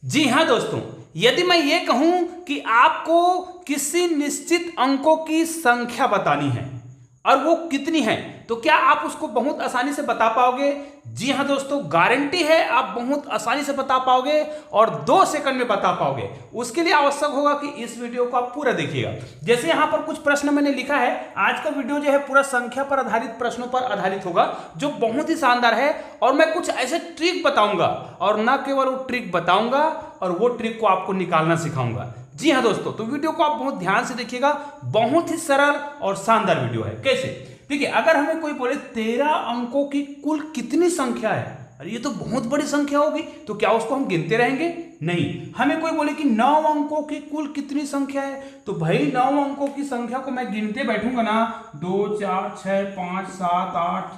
जी हाँ दोस्तों, यदि मैं ये कहूं कि आपको किसी निश्चित अंकों की संख्या बतानी है और वो कितनी है, तो क्या आप उसको बहुत आसानी से बता पाओगे? जी हाँ दोस्तों, गारंटी है आप बहुत आसानी से बता पाओगे और 2 सेकंड में बता पाओगे। उसके लिए आवश्यक होगा कि इस वीडियो को आप पूरा देखिएगा। जैसे यहाँ पर कुछ प्रश्न मैंने लिखा है, आज का वीडियो जो है पूरा संख्या पर आधारित प्रश्नों पर आधारित होगा, जो बहुत ही शानदार है। और मैं कुछ ऐसे ट्रिक बताऊंगा, और न केवल वो ट्रिक बताऊंगा और वो ट्रिक को आपको निकालना सिखाऊंगा। जी हाँ दोस्तों, तो वीडियो को आप बहुत ध्यान से देखिएगा। बहुत ही सरल और शानदार वीडियो है। कैसे? देखिए, अगर हमें कोई बोले 13 अंकों की कुल कितनी संख्या है, अरे ये तो बहुत बड़ी संख्या होगी, तो क्या उसको हम गिनते रहेंगे? नहीं। हमें कोई बोले कि 9 अंकों की कुल कितनी संख्या है, तो भाई 9 अंकों की संख्या को मैं गिनते बैठूंगा ना, 2 4 6 5 7 8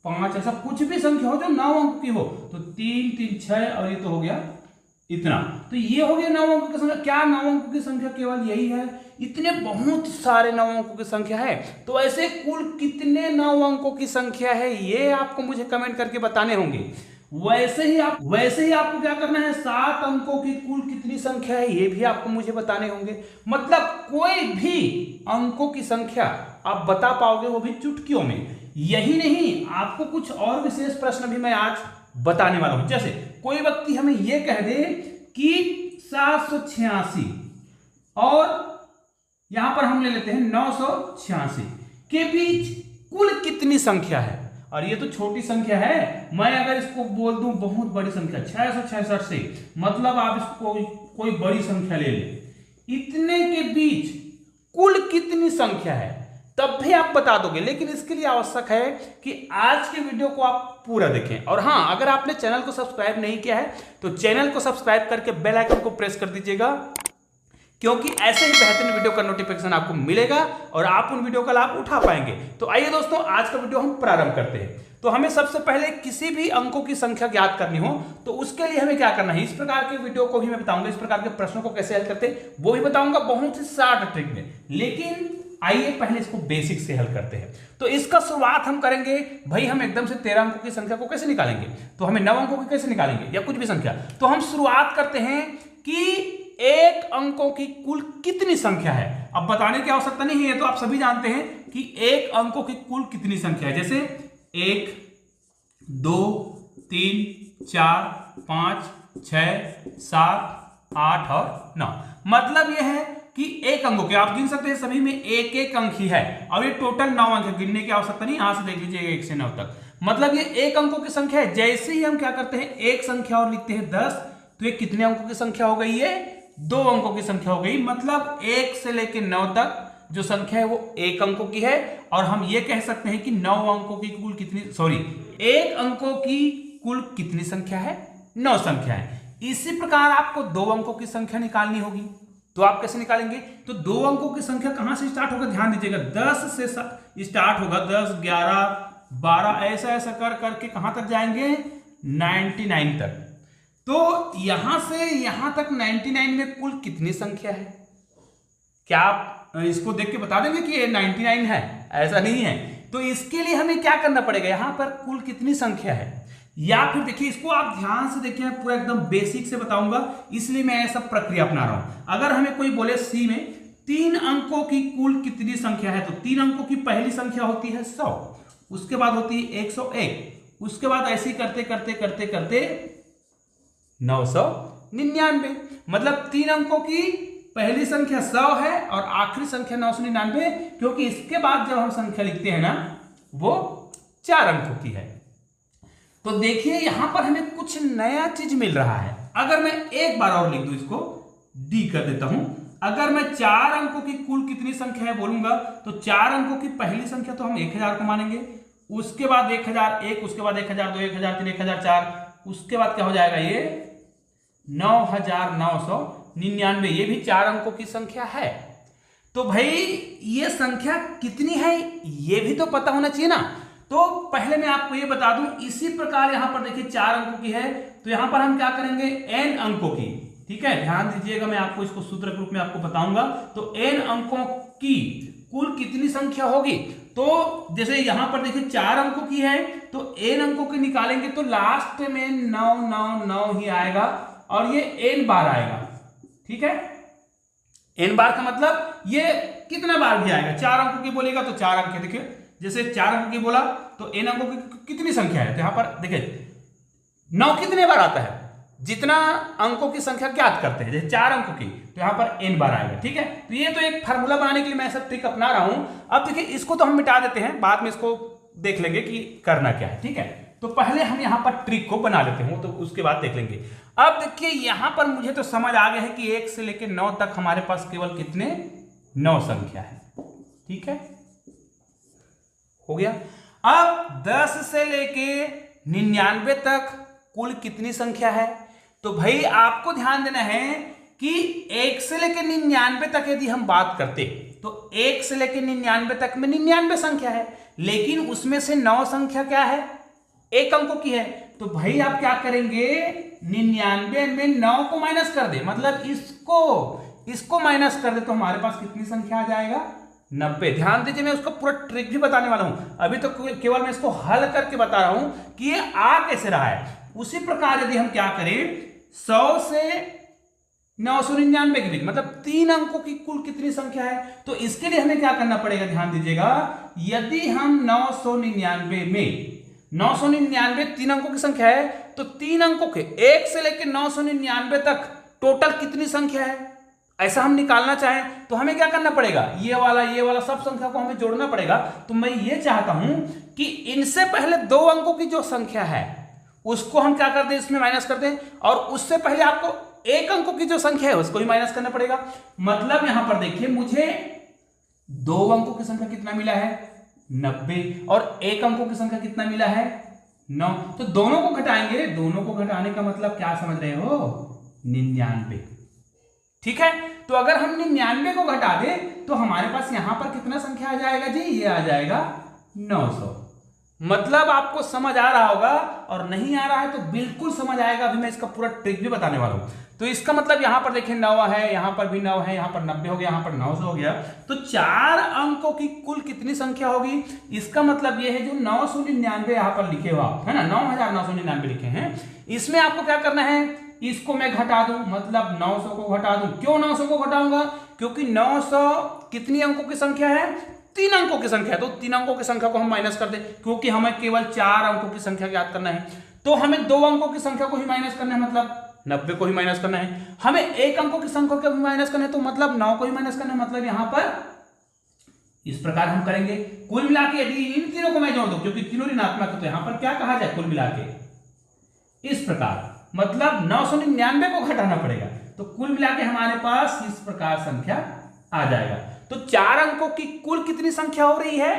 5, ऐसा कुछ भी संख्या हो जो 9 अंक की हो, तो 3 3 6 और ये तो हो गया इतना। तो ये हो गया 9 अंकों की संख्या। क्या 9 अंकों की संख्या केवल यही है? इतने बहुत सारे 9 अंकों की संख्या है। तो ऐसे कुल कितने 9 अंकों की संख्या है, ये आपको मुझे कमेंट करके बताने होंगे। वैसे ही आपको क्या करना है, 7 अंकों की कुल कितनी संख्या है, ये भी आपको मुझे बताने होंगे। मतलब कोई भी अंकों की संख्या आप बता पाओगे, वो भी चुटकियों में। यही नहीं, आपको कुछ और विशेष प्रश्न भी मैं आज बताने वाला हूं। जैसे कोई व्यक्ति हमें यह कह दे कि 786 और यहां पर हम ले लेते हैं 986 के बीच कुल कितनी संख्या है, और ये तो छोटी संख्या है। मैं अगर इसको बोल दूं बहुत बड़ी संख्या 666 से, मतलब आप इसको कोई बड़ी संख्या ले ले, इतने के बीच कुल कितनी संख्या है, तब भी आप बता दोगे। लेकिन इसके लिए आवश्यक है कि आज के वीडियो को आप पूरा देखें। और हाँ, अगर आपने चैनल को सब्सक्राइब नहीं किया है तो चैनल को सब्सक्राइब करके बेल आइकन को प्रेस कर दीजिएगा, क्योंकि ऐसे ही बेहतरीन वीडियो का नोटिफिकेशन आपको मिलेगा और आप उन वीडियो का लाभ उठा पाएंगे। तो आइए दोस्तों, आज का वीडियो हम प्रारंभ करते हैं। तो हमें सबसे पहले किसी भी अंकों की संख्या ज्ञात करनी हो, तो उसके लिए हमें क्या करना है, इस प्रकार के वीडियो को भी मैं बताऊंगा, इस प्रकार के प्रश्नों को कैसे हल करते हैं वो भी बताऊंगा, बहुत ही शॉर्ट ट्रिक में। लेकिन आइए पहले इसको बेसिक से हल करते हैं। तो इसका शुरुआत हम करेंगे, भाई हम एकदम से 13 अंकों की संख्या को कैसे निकालेंगे, तो हमें 9 अंकों की कैसे निकालेंगे, या कुछ भी संख्या। तो हम शुरुआत करते हैं कि 1 अंकों की कुल कितनी संख्या है। अब बताने की आवश्यकता नहीं है, तो आप सभी जानते हैं कि 1 अंकों की कुल कितनी संख्या है। जैसे 1 2 3 4 5 6 7 8 और 9। मतलब यह है कि 1 अंकों के आप गिन सकते हैं, सभी में 1 अंक ही है, और ये टोटल 9 अंक है। गिनने की आवश्यकता नहीं, यहां से देख लीजिए 1 से 9 तक। मतलब ये 1 अंकों की संख्या है। जैसे ही हम क्या करते हैं, एक संख्या और लिखते हैं 10, तो ये कितने अंकों की संख्या हो गई? ये 2 अंकों की संख्या हो गई। मतलब 1 से लेकर 9 तक जो संख्या है वो 1 अंकों की है। और हम ये कह सकते हैं कि 9 अंकों की कुल कितनी, 1 अंकों की कुल कितनी संख्या है? 9 संख्या है। इसी प्रकार आपको 2 अंकों की संख्या निकालनी होगी, तो आप कैसे निकालेंगे? तो 2 अंकों की संख्या कहां से स्टार्ट होगा, ध्यान दीजिएगा, 10 से स्टार्ट होगा। 10 11 12 ऐसा ऐसा कर करके कहां तक जाएंगे? 99 तक। तो यहां से यहां तक 99 में कुल कितनी संख्या है? क्या आप इसको देख के बता देंगे कि ये 99 है? ऐसा नहीं है। तो इसके लिए हमें क्या करना पड़ेगा, यहां पर कुल कितनी संख्या है, या फिर देखिए इसको आप ध्यान से देखिए, पूरा एकदम बेसिक से बताऊंगा, इसलिए मैं ऐसा प्रक्रिया अपना रहा हूं। अगर हमें कोई बोले सी में 3 अंकों की कुल कितनी संख्या है, तो 3 अंकों की पहली संख्या होती है 100, उसके बाद होती है 101, उसके बाद ऐसे ही करते करते करते करते 999। मतलब 3 अंकों की पहली संख्या 100 है और आखिरी संख्या 999, क्योंकि इसके बाद जब हम संख्या लिखते हैं ना, वो 4 अंकों की है। तो देखिए यहां पर हमें कुछ नया चीज मिल रहा है। अगर मैं एक बार और लिख दूं, इसको डी कर देता हूं। अगर मैं 4 अंकों की कुल कितनी संख्या है बोलूंगा, तो 4 अंकों की पहली संख्या तो हम 1000 को मानेंगे, उसके बाद 1001, उसके बाद 1002, 1003, 1004, उसके बाद क्या हो जाएगा, ये 9999, ये भी 4 अंकों की संख्या है। तो भाई ये संख्या कितनी है, ये भी तो पता होना चाहिए ना। तो पहले मैं आपको ये बता दूं, इसी प्रकार यहां पर देखिए 4 अंकों की है, तो यहां पर हम क्या करेंगे, n अंकों की, ठीक है, ध्यान दीजिएगा, मैं आपको इसको सूत्र के रूप में आपको बताऊंगा। तो n अंकों की कुल कितनी संख्या होगी, तो जैसे यहां पर देखिए 4 अंकों की है, तो n अंकों की निकालेंगे तो लास्ट में 999 ही आएगा। और ये n बार आएगा। ठीक है, n बार का मतलब ये कितना बार भी आएगा, 4 अंकों की बोलेगा तो 4 अंक है। देखिए जैसे 4 अंकों की बोला तो n अंकों की कितनी संख्या है, तो यहां पर देखिए 9 कितने बार आता है, जितना अंकों की संख्या ज्ञात करते हैं, जैसे 4 अंकों की तो यहां पर n बार आएगा। ठीक है, तो ये तो एक फार्मूला बनाने के लिए मैं सब ट्रिक अपना रहा हूं। अब देखिए इसको तो हम मिटा देते हैं, बाद में इसको देख लेंगे कि करना क्या है। ठीक है, तो पहले हम यहां पर ट्रिक को बना लेते हैं, तो उसके बाद देख लेंगे। अब देखिए यहां पर मुझे तो समझ आ गया है कि 1 से लेकर 9 तक हमारे पास केवल कितने 9 संख्या है। ठीक है, हो गया। अब 10 से लेके 99 तक कुल कितनी संख्या है, तो भाई आपको ध्यान देना है कि 1 से लेके 99 तक यदि हम बात करते तो 1 से लेके 99 तक में 99 संख्या है, लेकिन उसमें से 9 संख्या क्या है, 1 अंकों की है। तो भाई आप क्या करेंगे, 99 में 9 को माइनस कर दे, मतलब इसको माइनस कर दे, तो हमारे पास कितनी संख्या आ जाएगा, 90। ध्यान दीजिए मैं उसका पूरा ट्रिक भी बताने वाला हूं, अभी तो केवल मैं इसको हल करके बता रहा हूं कि ये आ कैसे रहा है। उसी प्रकार यदि हम क्या करें, 100 से 999 के बीच मतलब 3 अंकों की कुल कितनी संख्या है, तो इसके लिए हमें क्या करना पड़ेगा, ध्यान दीजिएगा। यदि हम 999 में 999 3 अंकों की संख्या है, तो 3 अंकों के 1 से लेकर 999 तक टोटल कितनी संख्या है, ऐसा हम निकालना चाहें तो हमें क्या करना पड़ेगा, ये वाला सब संख्या को हमें जोड़ना पड़ेगा। तो मैं ये चाहता हूं कि इनसे पहले 2 अंकों की जो संख्या है उसको हम क्या कर दें, इसमें माइनस कर दें, और उससे पहले आपको 1 अंकों की जो संख्या है उसको भी माइनस करना पड़ेगा। मतलब यहां पर देखिए मुझे 2 अंकों की संख्या कितना मिला है, 90, और 1 अंकों की संख्या कितना मिला है, 9। तो दोनों को घटाएंगे, दोनों को घटाने का मतलब क्या समझ रहे हो, 99। ठीक है, तो अगर हम 99 को घटा दें तो हमारे पास यहां पर कितना संख्या आ जाएगा जी, ये आ जाएगा 900। मतलब आपको समझ आ रहा होगा, और नहीं आ रहा है तो बिल्कुल समझ आएगा, अभी मैं इसका पूरा ट्रिक भी बताने वाला हूं। तो इसका मतलब यहां पर देखिए 9 है, यहां पर भी 9 है, यहां पर 90 हो गया, यहां पर 900 हो गया, तो 4 अंकों की कुल कितनी संख्या होगी। इसका मतलब यह है जो 999 यहां पर लिखे हुआ है ना, 9999 लिखे हैं, इसमें आपको क्या करना है, इसको मैं घटा दूं, मतलब 900 को घटा दूं। क्यों 900 को घटाऊंगा, क्योंकि 900 कितनी अंकों की संख्या है, 3 अंकों की संख्या है, तो 3 अंकों की संख्या को हम माइनस कर दें, क्योंकि हमें केवल 4 अंकों की संख्या ज्ञात करना है। तो हमें 2 अंकों की संख्या को ही माइनस करना है, मतलब 90 को ही माइनस करना है। हमें 1 अंकों की संख्या को भी माइनस करना है, तो मतलब 9 को ही माइनस करना है। मतलब यहां पर इस प्रकार हम करेंगे। कुल मिला के यदि इन तीनों को मैं जोड़ दूं, क्योंकि तीनों ऋणात्मक है, तो यहां पर क्या कहा जाए, कुल मिला के इस प्रकार, मतलब 999 को घटाना पड़ेगा, तो कुल मिला के हमारे पास इस प्रकार संख्या आ जाएगा। तो 4 अंकों की कुल कितनी संख्या हो रही है,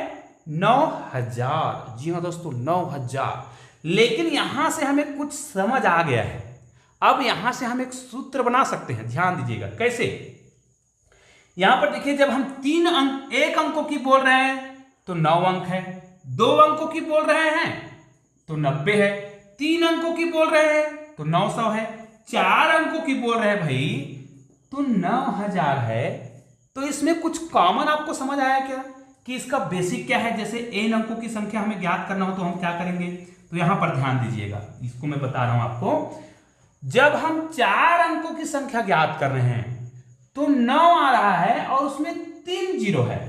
9000। जी हाँ दोस्तों, 9000। लेकिन यहां से हमें कुछ समझ आ गया है। अब यहां से हम एक सूत्र बना सकते हैं, ध्यान दीजिएगा कैसे। यहां पर देखिए, जब हम 1 अंकों की बोल रहे हैं तो 9 अंक है, 2 अंकों की बोल रहे हैं तो 90 है, 3 अंकों की बोल रहे हैं तो 900 है, 4 अंकों की बोल रहे हैं भाई तो 9000 है। तो इसमें कुछ कॉमन आपको समझ आया क्या, कि इसका बेसिक क्या है। जैसे n अंकों की संख्या हमें ज्ञात करना हो तो हम क्या करेंगे, तो यहां पर ध्यान दीजिएगा, इसको मैं बता रहा हूं आपको। जब हम 4 अंकों की संख्या ज्ञात कर रहे हैं तो 9 आ रहा है और उसमें 3 जीरो है,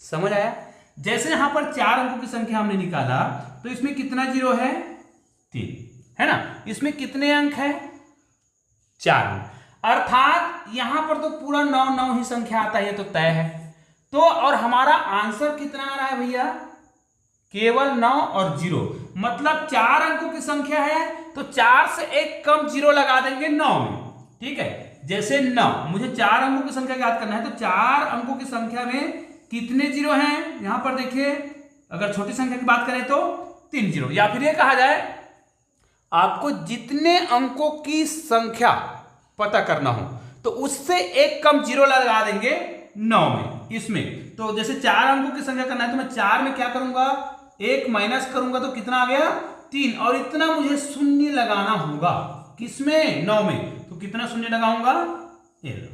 समझ आया। जैसे यहां पर 4 अंकों की संख्या हमने निकाला तो इसमें कितना जीरो है, 3 है ना। इसमें कितने अंक है, 4 अंक, अर्थात यहां पर तो पूरा 9 ही संख्या आता है, तो तय है। तो और हमारा आंसर कितना आ रहा है भैया, केवल 9 और 0, मतलब 4 अंकों की संख्या है तो 4 से एक कम जीरो लगा देंगे 9 में। ठीक है, जैसे 9, मुझे 4 अंकों की संख्या याद करना है, तो 4 अंकों की संख्या में कितने जीरो हैं, यहां पर देखिए, अगर छोटी संख्या की बात करें तो 3 जीरो, या फिर यह कहा जाए आपको जितने अंकों की संख्या पता करना हो तो उससे एक कम जीरो लगा देंगे 9 में। इसमें तो जैसे 4 अंकों की संख्या करना है तो मैं 4 में क्या करूंगा, 1 माइनस करूंगा तो कितना आ गया, 3, और इतना मुझे शून्य लगाना होगा, किसमें, 9 में, तो कितना शून्य लगाऊंगा, 1।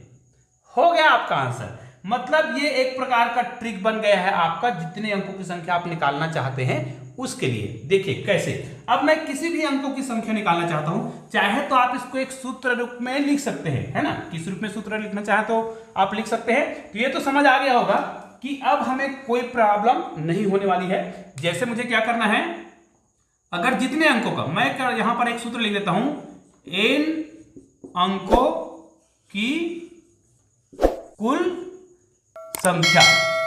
हो गया आपका आंसर। मतलब ये एक प्रकार का ट्रिक बन गया है आपका, जितने अंकों की संख्या आप निकालना चाहते हैं उसके लिए देखिए कैसे। अब मैं किसी भी अंकों की संख्या निकालना चाहता हूं, चाहे तो आप इसको एक सूत्र रूप में लिख सकते हैं, है ना, किस रूप में सूत्र लिखना चाहे तो आप लिख सकते हैं। तो ये तो समझ आ गया होगा कि अब हमें कोई प्रॉब्लम नहीं होने वाली है। जैसे मुझे क्या करना है, अगर जितने अंकों का, मैं यहां पर एक सूत्र लिख देता हूं, n अंकों की कुल संख्या,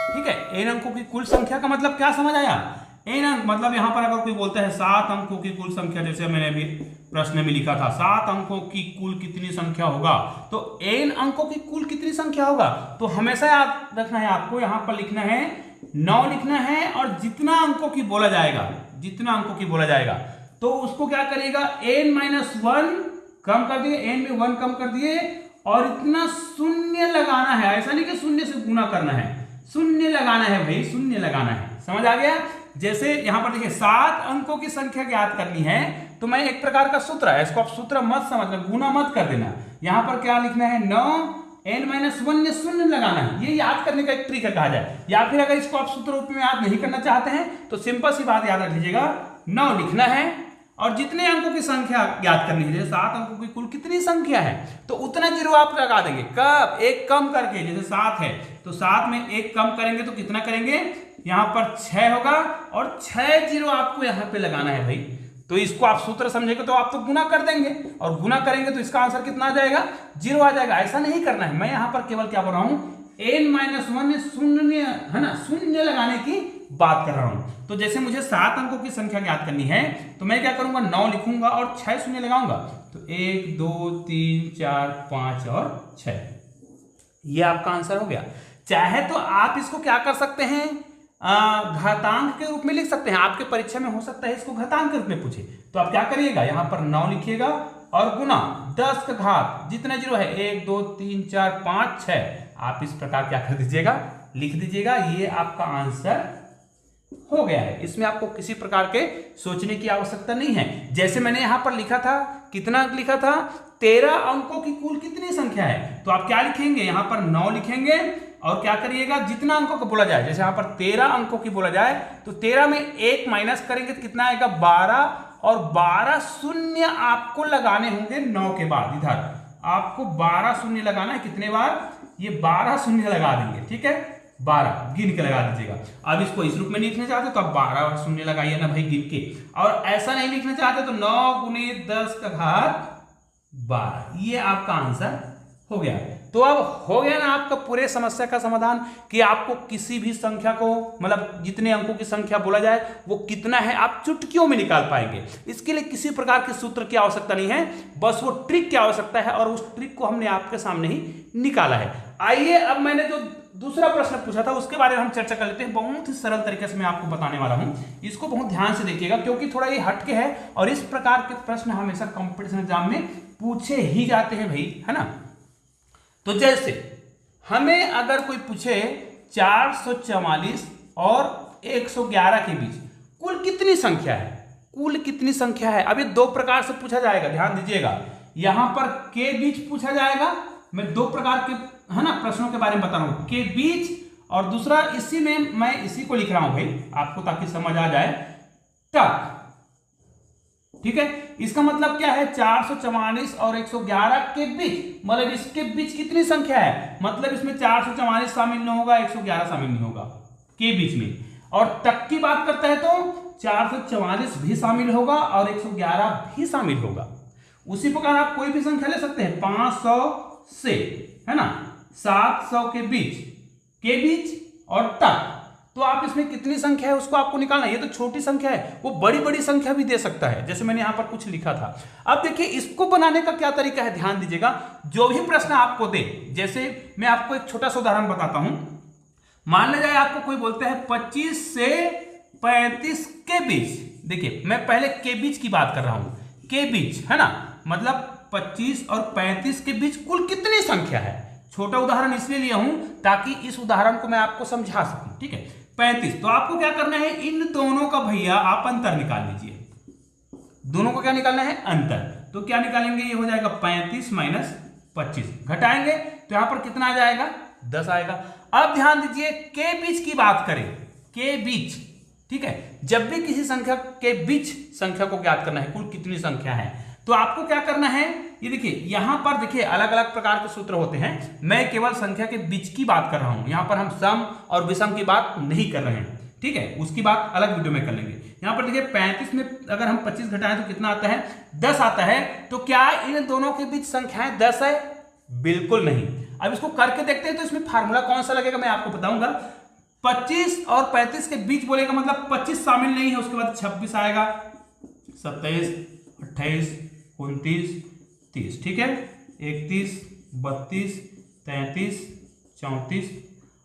ठीक है। n अंकों की कुल संख्या का मतलब क्या समझ आया, n अंक मतलब यहां पर अगर कोई बोलता है 7 अंकों की कुल संख्या, जैसे मैंने अभी प्रश्न में लिखा था 7 अंकों की कुल कितनी संख्या होगा, तो n अंकों की कुल कितनी संख्या होगा, तो हमेशा याद रखना है आपको, यहां पर लिखना है 9 लिखना है, और जितना अंकों की बोला जाएगा, जितना अंकों की बोला जाएगा तो उसको क्या करेगा, n-1 कम कर दिए, n में 1 कम कर दिए, और इतना शून्य लगाना है, ऐसा नहीं कि शून्य से गुना करना है, शून्य लगाना है भाई, शून्य लगाना है, समझ आ गया। जैसे यहां पर देखिए 7 अंकों की संख्या ज्ञात करनी है, तो मैं एक प्रकार का सूत्र है, इसको आप सूत्र मत समझना, गुना मत कर देना। यहां पर क्या लिखना है, 9 n-1 में शून्य लगाना है, ये याद करने का एक ट्रिक है कहा जाए। या फिर अगर इसको आप सूत्र रूप में याद नहीं करना चाहते हैं तो सिंपल सी बात याद रख लीजिएगा, 9 लिखना है और जितने अंकों की संख्या ज्ञात करनी है, जैसे 7 अंकों की कुल कितनी संख्या है, तो उतना जीरो आप लगा देंगे। कब, एक कम करके, जैसे 7 है तो 7 में एक कम करेंगे तो कितना करेंगे, यहां पर 6 होगा, और 6 जीरो आपको यहां पे लगाना है भाई। तो इसको आप सूत्र समझेंगे तो आप तो गुना कर देंगे, और गुना करेंगे तो इसका आंसर कितना आ जाएगा, 0 आ जाएगा। ऐसा नहीं करना है, मैं यहां पर केवल क्या बोल रहा हूं, n-1 में शून्य, है ना, शून्य लगाने की बात कर रहा हूं। तो जैसे मुझे 7 अंकों की संख्या ज्ञात करनी है, तो मैं क्या करूंगा, 9 लिखूंगा और 6 शून्य लगाऊंगा, तो 1 2 3 4 5 और 6, ये आपका आंसर हो गया। चाहे तो आप इसको क्या कर सकते हैं, घातांक के रूप में लिख सकते हैं, आपके परीक्षा में हो सकता है इसको घातांक के रूप में पूछे, तो आप क्या करिएगा, यहां पर 9 लिखिएगा और गुना 10 का घात, जितने जीरो है 1 2 3 4 5 6, आप इस प्रकार क्या कर दीजिएगा, लिख दीजिएगा। ये आपका आंसर हो गया है, इसमें आपको किसी प्रकार के सोचने की आवश्यकता नहीं है। जैसे मैंने यहां पर लिखा था, कितना अंक लिखा था, 13 अंकों की कुल कितनी संख्या है, तो आप क्या लिखेंगे, यहां पर 9 लिखेंगे और क्या करिएगा, जितना अंकों को बोला जाए, जैसे यहां पर 13 अंकों की बोला जाए तो 13 में 1 माइनस करेंगे तो कितना आएगा, 12, और 12 शून्य आपको लगाने होंगे 9 के बाद। इधर आपको 12 शून्य लगाना है, कितने बार, ये 12 शून्य लगा देंगे, ठीक है, 12 गिन के लगा दीजिएगा। अब इसको इस रूप में लिखना चाहते तो आप 12 शून्य लगाइए ना भाई गिन के, और ऐसा नहीं लिखना चाहते तो 9 गुने 10 का घात 12, ये आपका आंसर हो गया। तो अब हो गया ना आपका पूरे समस्या का समाधान, कि आपको किसी भी संख्या को, मतलब जितने अंकों की संख्या बोला जाए वो कितना है, आप चुटकियों में निकाल पाएंगे। इसके लिए किसी प्रकार के सूत्र की आवश्यकता नहीं है, बस वो ट्रिक की आवश्यकता है, और उस ट्रिक को हमने आपके सामने ही निकाला है। आइए अब मैंने जो दूसरा प्रश्न पूछा था उसके बारे में हम चर्चा कर लेते हैं। बहुत ही सरल तरीके से मैं आपको बताने वाला हूं, इसको बहुत ध्यान से देखिएगा, क्योंकि थोड़ा ये हटके है, और इस प्रकार के प्रश्न हमेशा कंपटीशन एग्जाम में पूछे ही जाते हैं भाई, है ना। तो जैसे हमें अगर कोई पूछे 444 और 111 के बीच कुल कितनी संख्या है, कुल कितनी संख्या है, अब ये दो प्रकार से पूछा जाएगा, ध्यान दीजिएगा। यहां पर के बीच पूछा जाएगा, मैं दो प्रकार के, है ना, प्रश्नों के बारे में बता रहा हूं, के बीच, और दूसरा इसी में मैं इसी को लिख रहा हूं भाई आपको, ताकि समझ आ जाए, तक, ठीक है। इसका मतलब क्या है, 444 और 111 के बीच, मतलब इसके बीच कितनी संख्या है, मतलब इसमें 444 शामिल नहीं होगा, 111 शामिल नहीं होगा के बीच में। और तक की बात करता है तो 444 भी शामिल होगा और 111 भी शामिल होगा। उसी प्रकार आप कोई भी संख्या ले सकते हैं, 500 से, है ना, 700 के बीच और तक, तो आप इसमें कितनी संख्या है उसको आपको निकालना है। ये तो छोटी संख्या है, वो बड़ी बड़ी संख्या भी दे सकता है, जैसे मैंने यहां पर कुछ लिखा था। अब देखिए इसको बनाने का क्या तरीका है, ध्यान दीजिएगा। जो भी प्रश्न आपको दे, जैसे मैं आपको एक छोटा सा उदाहरण बताता हूं। मान लिया जाए आपको कोई बोलता है 25 से 35 के बीच, देखिए मैं पहले के बीच की बात कर रहा हूं, के बीच, है ना, मतलब 25 और 35 के बीच कुल कितनी संख्या है। छोटा उदाहरण इसलिए लिया हूं ताकि इस उदाहरण को मैं आपको समझा सकूं, ठीक है। 35, तो आपको क्या करना है, इन दोनों का भैया आप अंतर निकाल लीजिए। दोनों को क्या निकालना है, अंतर। तो क्या निकालेंगे, ये हो जाएगा 35 माइनस 25, घटाएंगे तो यहां पर कितना आ जाएगा, 10 आएगा। अब ध्यान दीजिए के बीच की बात करें, के बीच, ठीक है, जब भी किसी संख्या के बीच संख्या को ज्ञात करना है, कुल कितनी संख्या है, तो आपको क्या करना है, ये देखिए यहां पर देखिए अलग अलग प्रकार के सूत्र होते हैं। मैं केवल संख्या के बीच की बात कर रहा हूं, यहां पर हम सम और विषम की बात नहीं कर रहे हैं, ठीक है, उसकी बात अलग वीडियो में कर लेंगे। यहां पर देखिए 35 में अगर हम 25 घटाएं तो कितना आता है, 10 आता है। तो क्या इन दोनों के बीच संख्याएं 10 है? बिल्कुल नहीं। अब इसको करके देखते हैं, तो इसमें फार्मूला कौन सा लगेगा मैं आपको बताऊंगा। 25 और 35 के बीच बोलेगा मतलब 25 शामिल नहीं है, उसके बाद 26 आएगा, 27, 28, 29, 30, ठीक है, 31, 32, 33, 34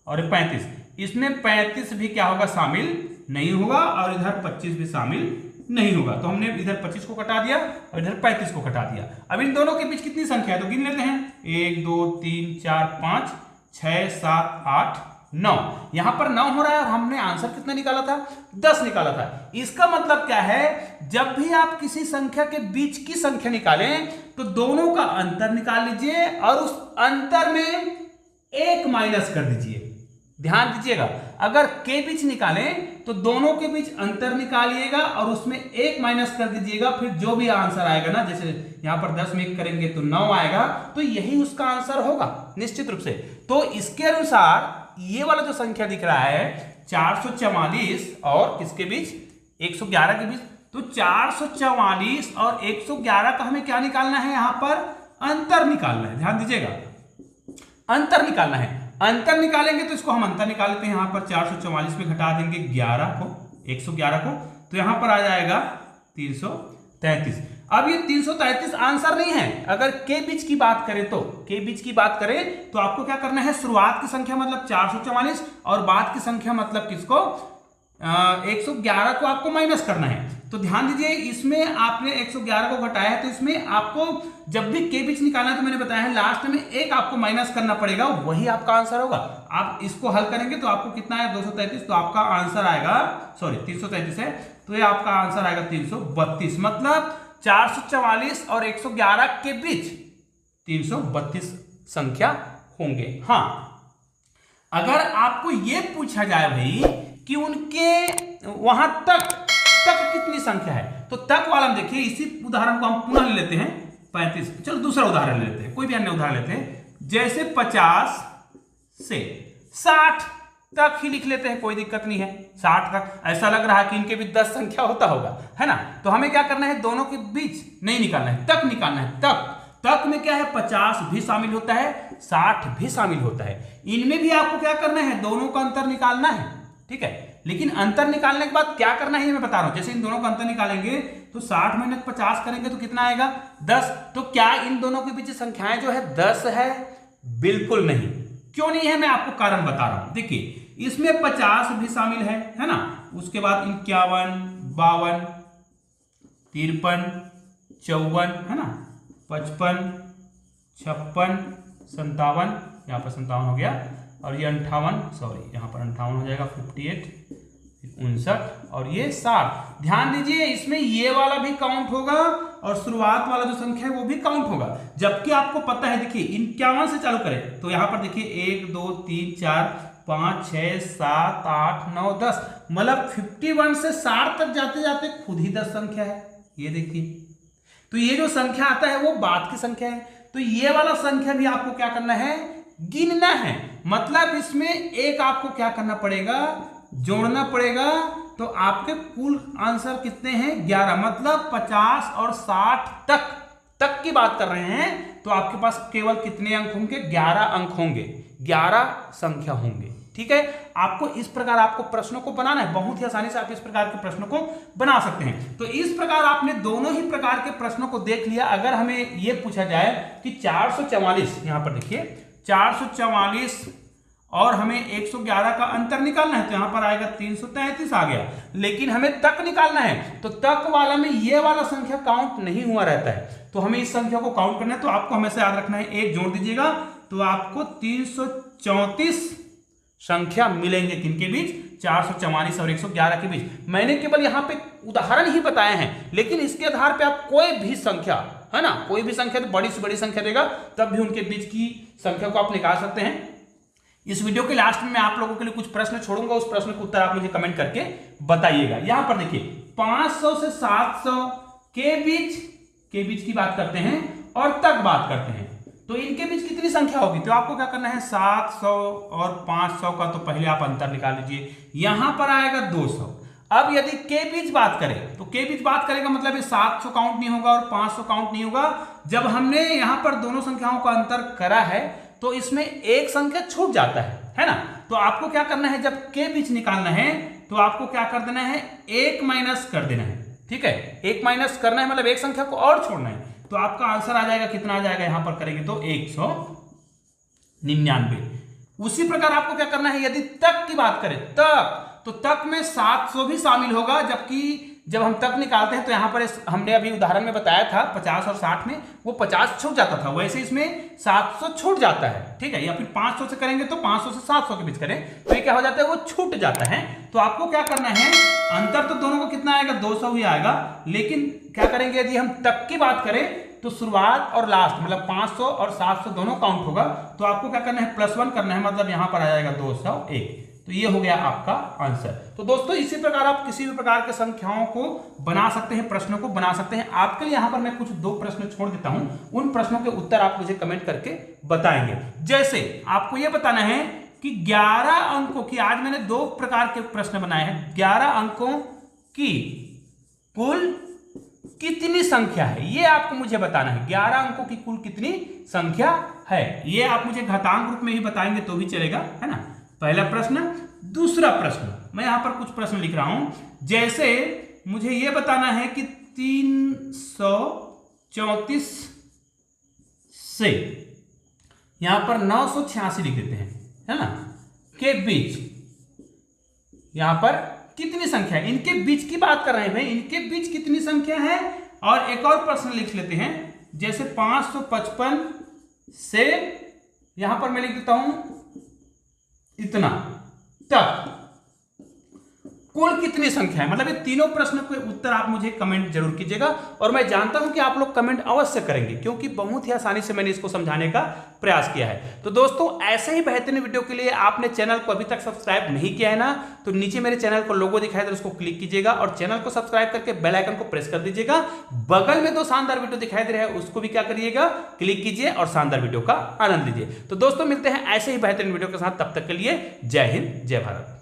और 35। इसमें 35 भी क्या होगा, शामिल नहीं होगा, और इधर 25 भी शामिल नहीं होगा। तो हमने इधर 25 को कटा दिया और इधर 35 को कटा दिया। अब इन दोनों के बीच कितनी संख्या है तो गिन लेते हैं, 1 2 3 4 5 6 7 8 9। यहां पर 9 हो रहा है और हमने आंसर कितना निकाला था, 10 निकाला था। इसका मतलब क्या है, जब भी आप किसी संख्या के बीच की संख्या निकालें तो दोनों का अंतर निकाल लीजिए और उस अंतर में 1 माइनस कर दीजिए। ध्यान दीजिएगा, अगर के बीच निकालें तो दोनों के बीच अंतर निकालिएगा और उसमें 1 माइनस कर दीजिएगा, फिर जो भी आंसर आएगा ना, जैसे यहां पर 10 में 1 करेंगे तो 9 आएगा, तो यही उसका आंसर होगा निश्चित रूप से। तो इसके अनुसार ये वाला जो संख्या दिख रहा है 444 और किसके बीच, 111 के बीच, तो 444 और 111 का हमें क्या निकालना है, यहां पर अंतर निकालना है। ध्यान दीजिएगा, अंतर निकालना है। अंतर निकालेंगे तो इसको हम अंतर निकाल लेते हैं, यहां पर 444 में घटा देंगे 11 को, 111 को, तो यहां पर आ जाएगा 333। अब ये 333 आंसर नहीं है। अगर के बीच की बात करें तो के बीच की बात करें तो आपको क्या करना है, शुरुआत की संख्या मतलब 444 और बाद की संख्या मतलब किसको, 111 को आपको माइनस करना है। तो ध्यान दीजिए, इसमें आपने 111 को घटाया है, तो इसमें आपको जब भी के बीच निकालना है तो मैंने बताया है लास्ट में 1 आपको माइनस करना पड़ेगा, वही आपका आंसर होगा। आप इसको हल करेंगे तो आपको कितना है, 233, तो आपका आंसर आएगा, सॉरी 333 है, तो ये आपका आंसर आएगा 332। मतलब 444 और 111 के बीच 332 संख्या होंगे। हाँ, अगर आपको यह पूछा जाए भाई कि उनके वहां तक कितनी संख्या है, तो तक वाला हम देखिए, इसी उदाहरण को हम पुनः ले लेते हैं 35। चलो दूसरा उदाहरण ले लेते हैं, कोई भी अन्य उदाहरण लेते हैं, जैसे 50 से 60 तक ही लिख लेते हैं, कोई दिक्कत नहीं है। 60 तक ऐसा लग रहा है कि इनके बीच 10 संख्या होता होगा, है ना, तो हमें क्या करना है, दोनों के बीच नहीं निकालना है, तक निकालना है। तक में क्या है, 50 भी शामिल होता है, 60 भी शामिल होता है। इनमें भी आपको क्या करना है, दोनों का अंतर निकालना है, ठीक है। लेकिन अंतर निकालने के बाद क्या करना है ये मैं बता रहा हूं। जैसे इन दोनों का अंतर निकालेंगे तो 60 में 50 करेंगे तो कितना आएगा, 10। तो क्या इन दोनों के बीच संख्याएं जो है 10 है? बिल्कुल नहीं। क्यों नहीं है, मैं आपको कारण बता रहा हूं। देखिए, इसमें 50 भी शामिल है ना, उसके बाद 51, 52, 53, 54, है ना, 55, 56, 57, यहाँ पर 57 हो गया, और ये 58, सॉरी यहाँ पर 58 हो जाएगा, 58, 59 और ये 60। ध्यान दीजिए, इसमें ये वाला भी काउंट होगा और शुरुआत वाला जो संख्या है वो भी काउंट होगा। जबकि आपको पता है, देखिए 51 से चालू करें तो यहाँ पर देखिए 1 2 3 4 5 6 7 8 9 10, मतलब 51 से 60 तक जाते जाते खुद ही 10 संख्या है। ये देखिए, तो ये जो संख्या आता है वो बाद की संख्या है। तो ये वाला संख्या भी आपको क्या करना है, गिनना है। मतलब इसमें एक आपको क्या करना पड़ेगा, जोड़ना पड़ेगा। तो आपके कुल आंसर कितने हैं, 11। मतलब 50 और 60 तक की बात कर रहे हैं, तो आपके पास केवल कितने अंक होंगे, 11 अंक होंगे, 11 संख्या होंगे। ठीक है, आपको इस प्रकार आपको प्रश्नों को बनाना है, बहुत ही आसानी से आप इस प्रकार के प्रश्नों को बना सकते हैं। तो इस प्रकार आपने दोनों ही प्रकार के प्रश्नों को देख लिया। अगर हमें यह पूछा जाए कि 444, यहां पर देखिए 444 और हमें 111 का अंतर निकालना है, तो यहां पर आएगा 333 आ गया। लेकिन हमें तक निकालना है, तो तक वाला में ये वाला संख्या काउंट नहीं हुआ रहता है, तो हमें इस संख्या को काउंट करना है। तो आपको हमेशा याद रखना है, एक जोड़ दीजिएगा तो आपको 334 संख्या मिलेंगे। किनके बीच, 444 और 111 के बीच। मैंने केवल यहां पे उदाहरण ही बताए हैं, लेकिन इसके आधार पे आप कोई भी संख्या, है ना, कोई भी संख्या, तो बड़ी से बड़ी संख्या देगा, तब भी उनके बीच की संख्या को आप निकाल सकते हैं। इस वीडियो के लास्ट में मैं आप लोगों के लिए कुछ प्रश्न छोड़ूंगा, उस प्रश्न के उत्तर आप मुझे कमेंट करके बताइएगा। यहां पर देखिए 500 से 700 के बीच की बात करते हैं और तक बात करते हैं, तो इनके बीच कितनी संख्या होगी? तो आपको क्या करना है, 700 और 500 का तो पहले आप अंतर निकाल लीजिए, यहां पर आएगा 200। अब यदि के बीच बात करें तो के बीच बात करेगा मतलब ये 700 काउंट नहीं होगा और 500 काउंट नहीं होगा। जब हमने यहां पर दोनों संख्याओं का अंतर करा है तो इसमें एक संख्या छूट जाता है ना। तो आपको क्या करना है, जब के बीच निकालना है तो आपको क्या कर देना है, 1 माइनस कर देना है। ठीक है, 1 माइनस करना है मतलब एक संख्या को और छोड़ना है, तो आपका आंसर आ जाएगा, कितना आ जाएगा यहां पर करेंगे तो 199। उसी प्रकार आपको क्या करना है, यदि तक की बात करें तो तक में 700 भी शामिल होगा, जबकि जब हम तक निकालते हैं तो यहां पर हमने अभी उदाहरण में बताया था 50 और 60 में वो 50 छूट जाता था, वैसे इसमें 700 छूट जाता है। ठीक है, या फिर 500 से करेंगे तो 500 से 700 के बीच करें तो ये क्या हो जाता है, वो छूट जाता है। तो आपको क्या करना है, अंतर तो दोनों को कितना आएगा, 200 ही आएगा, लेकिन क्या करेंगे, यदि हम तक की बात करें तो शुरुआत और लास्ट मतलब 500 और 700 दोनों काउंट होगा, तो आपको क्या करना है, +1 करना है, मतलब यहां पर आ जाएगा 201। तो ये हो गया आपका आंसर। तो दोस्तों इसी प्रकार आप किसी भी प्रकार के संख्याओं को बना सकते हैं, प्रश्नों को बना सकते हैं। आपके लिए यहां पर मैं कुछ 2 प्रश्न छोड़ देता हूं, उन प्रश्नों के उत्तर आप मुझे कमेंट करके बताएंगे। जैसे आपको यह बताना है कि 11 अंकों की, आज मैंने 2 प्रकार के प्रश्न बनाए हैं, 11 अंकों की कुल कितनी संख्या है, ये आपको मुझे बताना है। 11 अंकों की कुल कितनी संख्या है, ये आप मुझे घातांक रूप में ही बताएंगे तो भी चलेगा, है ना। पहला प्रश्न। दूसरा प्रश्न, मैं यहां पर कुछ प्रश्न लिख रहा हूं, जैसे मुझे यह बताना है कि 334 से यहां पर 986 लिख देते हैं, है ना, के बीच यहां पर कितनी संख्या है, इनके बीच की बात कर रहे हैं भाई, इनके बीच कितनी संख्या है। और एक और प्रश्न लिख लेते हैं, जैसे 555 से यहां पर मैं लिख देता हूं इतना तक कुल कितनी संख्या है। मतलब ये तीनों प्रश्न के उत्तर आप मुझे कमेंट जरूर कीजिएगा, और मैं जानता हूं कि आप लोग कमेंट अवश्य करेंगे, क्योंकि बहुत ही आसानी से मैंने इसको समझाने का प्रयास किया है। तो दोस्तों ऐसे ही बेहतरीन वीडियो के लिए आपने चैनल को अभी तक सब्सक्राइब नहीं किया है ना, तो नीचे मेरे चैनल को लोगो दिखाई दे, उसको क्लिक कीजिएगा और चैनल को सब्सक्राइब करके बेल आइकन को प्रेस कर दीजिएगा। बगल में 2 शानदार वीडियो दिखाई दे रहे हैं, उसको भी क्या करिएगा, क्लिक कीजिए और शानदार वीडियो का आनंद लीजिए। तो दोस्तों मिलते हैं ऐसे ही बेहतरीन वीडियो के साथ, तब तक के लिए जय हिंद, जय भारत।